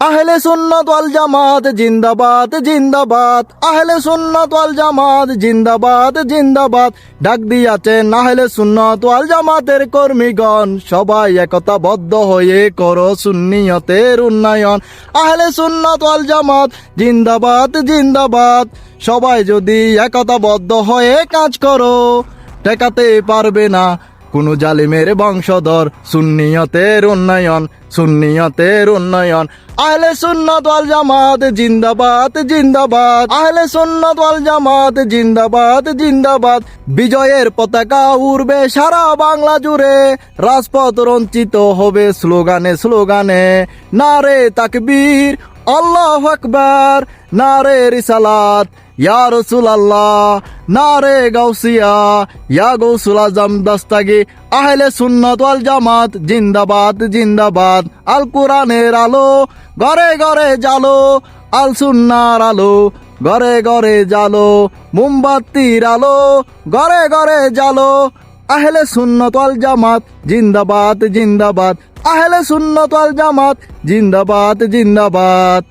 আহলে সুন্নাত ওয়াল জামাত জিন্দাবাদ জিন্দাবাদ, আহলে সুন্নাত ওয়াল জামাত জিন্দাবাদ জিন্দাবাদ। ডাক দিয়াছেন আহলে সুন্নাত ওয়াল জামাতের কর্মীগণ, সবাই একতাবদ্ধ হয়ে করো সুন্নিয়তের উন্নয়ন। আহলে সুন্নাত ওয়াল জামাত জিন্দাবাদ জিন্দাবাদ, সবাই যদি একতাবদ্ধ হয়ে কাজ করো, ঠেকাতে পারবে না কোনো জালিমের বংশধর। সুন্নিয়তের উন্নয়ন, সুন্নিয়তের উন্নয়ন। আহলে সুন্নাত ওয়াল জামাত জিন্দাবাদ জিন্দাবাদ, আহলে সুন্নাত ওয়াল জামাত জিন্দাবাদ জিন্দাবাদ। বিজয়ের পতাকা উড়বে সারা বাংলা জুড়ে, রাজপথ রঞ্চিত হবে স্লোগানে স্লোগানে। নারে তাকবীর, আল্লাহু আকবার, নারে রিসালাত, ইয়া রাসূলুল্লাহ, নারে গাউসিয়া, ইয়া গাউসুল আজম দস্তগি। আহলে সুন্নাত ওয়াল জামাত জিন্দাবাদ জিন্দাবাদ। আল কোরআনের আলো ঘরে ঘরে জালো, আল সুন্নাহর আলো ঘরে ঘরে জালো, মোমবাতির আলো ঘরে ঘরে জালো। আহলে সুন্নাত ওয়াল জামাত জিন্দাবাদ জিন্দাবাদ, আহলে সুন্নাত ওয়াল জামাত জিন্দাবাদ জিন্দাবাদ।